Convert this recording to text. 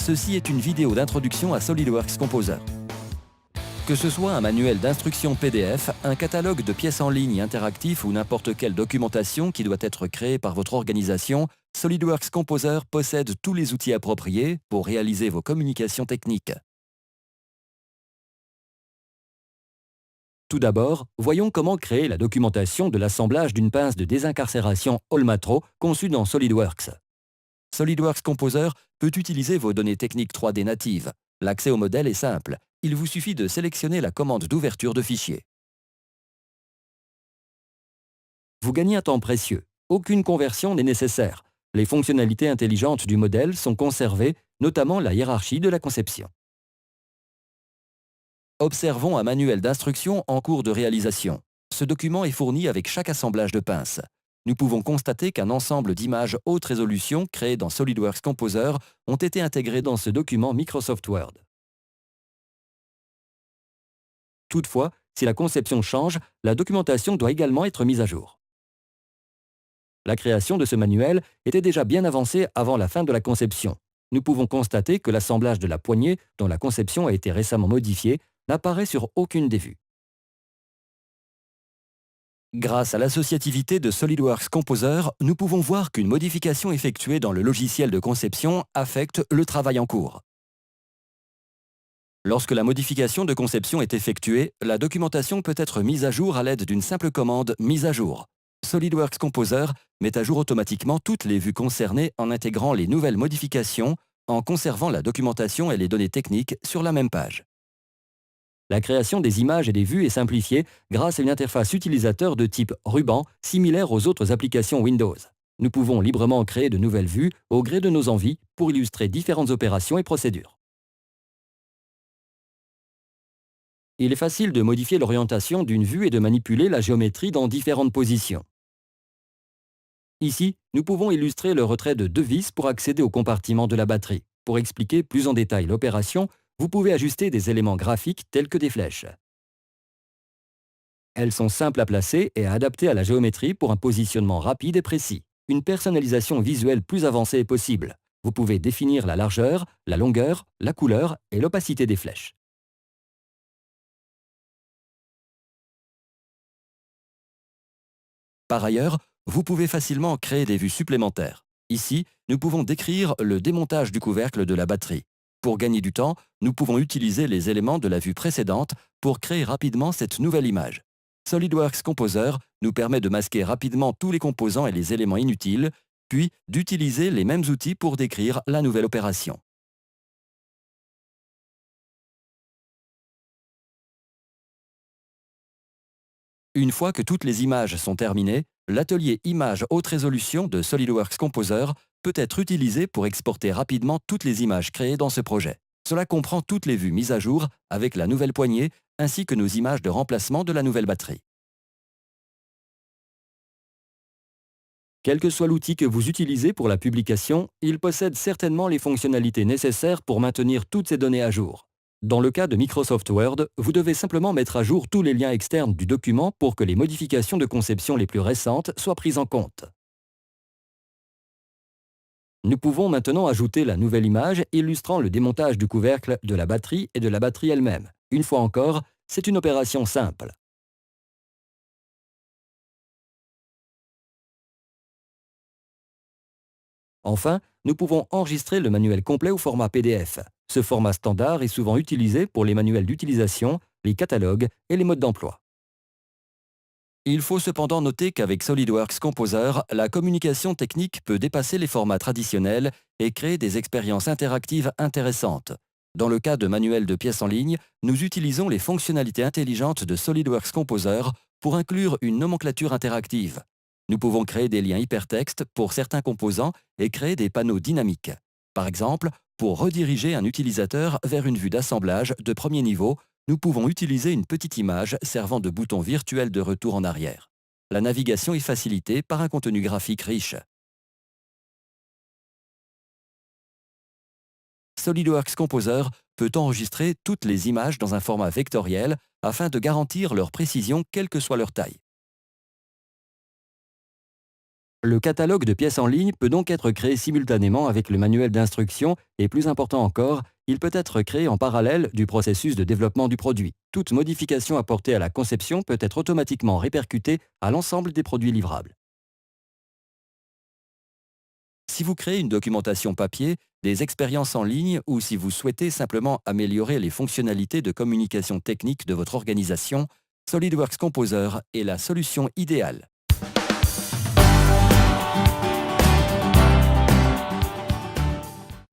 ceci est une vidéo d'introduction à SolidWorks Composer. Que ce soit un manuel d'instruction PDF, un catalogue de pièces en ligne interactif ou n'importe quelle documentation qui doit être créée par votre organisation, SolidWorks Composer possède tous les outils appropriés pour réaliser vos communications techniques. Tout d'abord, voyons comment créer la documentation de l'assemblage d'une pince de désincarcération Olmatro conçue dans SolidWorks. SolidWorks Composer peut utiliser vos données techniques 3D natives. L'accès au modèle est simple. Il vous suffit de sélectionner la commande d'ouverture de fichier. Vous gagnez un temps précieux. Aucune conversion n'est nécessaire. Les fonctionnalités intelligentes du modèle sont conservées, notamment la hiérarchie de la conception. Observons un manuel d'instruction en cours de réalisation. Ce document est fourni avec chaque assemblage de pinces. Nous pouvons constater qu'un ensemble d'images haute résolution créées dans SolidWorks Composer ont été intégrées dans ce document Microsoft Word. Toutefois, si la conception change, la documentation doit également être mise à jour. La création de ce manuel était déjà bien avancée avant la fin de la conception. Nous pouvons constater que l'assemblage de la poignée, dont la conception a été récemment modifiée, n'apparaît sur aucune des vues. Grâce à l'associativité de SolidWorks Composer, nous pouvons voir qu'une modification effectuée dans le logiciel de conception affecte le travail en cours. Lorsque la modification de conception est effectuée, la documentation peut être mise à jour à l'aide d'une simple commande « Mise à jour ». SolidWorks Composer met à jour automatiquement toutes les vues concernées en intégrant les nouvelles modifications, en conservant la documentation et les données techniques sur la même page. La création des images et des vues est simplifiée grâce à une interface utilisateur de type ruban, similaire aux autres applications Windows. Nous pouvons librement créer de nouvelles vues au gré de nos envies pour illustrer différentes opérations et procédures. Il est facile de modifier l'orientation d'une vue et de manipuler la géométrie dans différentes positions. Ici, nous pouvons illustrer le retrait de 2 vis pour accéder au compartiment de la batterie. Pour expliquer plus en détail l'opération, vous pouvez ajuster des éléments graphiques tels que des flèches. Elles sont simples à placer et à adapter à la géométrie pour un positionnement rapide et précis. Une personnalisation visuelle plus avancée est possible. Vous pouvez définir la largeur, la longueur, la couleur et l'opacité des flèches. Par ailleurs, vous pouvez facilement créer des vues supplémentaires. Ici, nous pouvons décrire le démontage du couvercle de la batterie. Pour gagner du temps, nous pouvons utiliser les éléments de la vue précédente pour créer rapidement cette nouvelle image. SolidWorks Composer nous permet de masquer rapidement tous les composants et les éléments inutiles, puis d'utiliser les mêmes outils pour décrire la nouvelle opération. Une fois que toutes les images sont terminées, l'atelier Images haute résolution de SolidWorks Composer peut être utilisé pour exporter rapidement toutes les images créées dans ce projet. Cela comprend toutes les vues mises à jour avec la nouvelle poignée ainsi que nos images de remplacement de la nouvelle batterie. Quel que soit l'outil que vous utilisez pour la publication, il possède certainement les fonctionnalités nécessaires pour maintenir toutes ces données à jour. Dans le cas de Microsoft Word, vous devez simplement mettre à jour tous les liens externes du document pour que les modifications de conception les plus récentes soient prises en compte. Nous pouvons maintenant ajouter la nouvelle image illustrant le démontage du couvercle de la batterie et de la batterie elle-même. Une fois encore, c'est une opération simple. Enfin, nous pouvons enregistrer le manuel complet au format PDF. Ce format standard est souvent utilisé pour les manuels d'utilisation, les catalogues et les modes d'emploi. Il faut cependant noter qu'avec SolidWorks Composer, la communication technique peut dépasser les formats traditionnels et créer des expériences interactives intéressantes. Dans le cas de manuels de pièces en ligne, nous utilisons les fonctionnalités intelligentes de SolidWorks Composer pour inclure une nomenclature interactive. Nous pouvons créer des liens hypertextes pour certains composants et créer des panneaux dynamiques. Par exemple, pour rediriger un utilisateur vers une vue d'assemblage de premier niveau, nous pouvons utiliser une petite image servant de bouton virtuel de retour en arrière. La navigation est facilitée par un contenu graphique riche. SolidWorks Composer peut enregistrer toutes les images dans un format vectoriel afin de garantir leur précision quelle que soit leur taille. Le catalogue de pièces en ligne peut donc être créé simultanément avec le manuel d'instruction et plus important encore, il peut être créé en parallèle du processus de développement du produit. Toute modification apportée à la conception peut être automatiquement répercutée à l'ensemble des produits livrables. Si vous créez une documentation papier, des expériences en ligne ou si vous souhaitez simplement améliorer les fonctionnalités de communication technique de votre organisation, SolidWorks Composer est la solution idéale.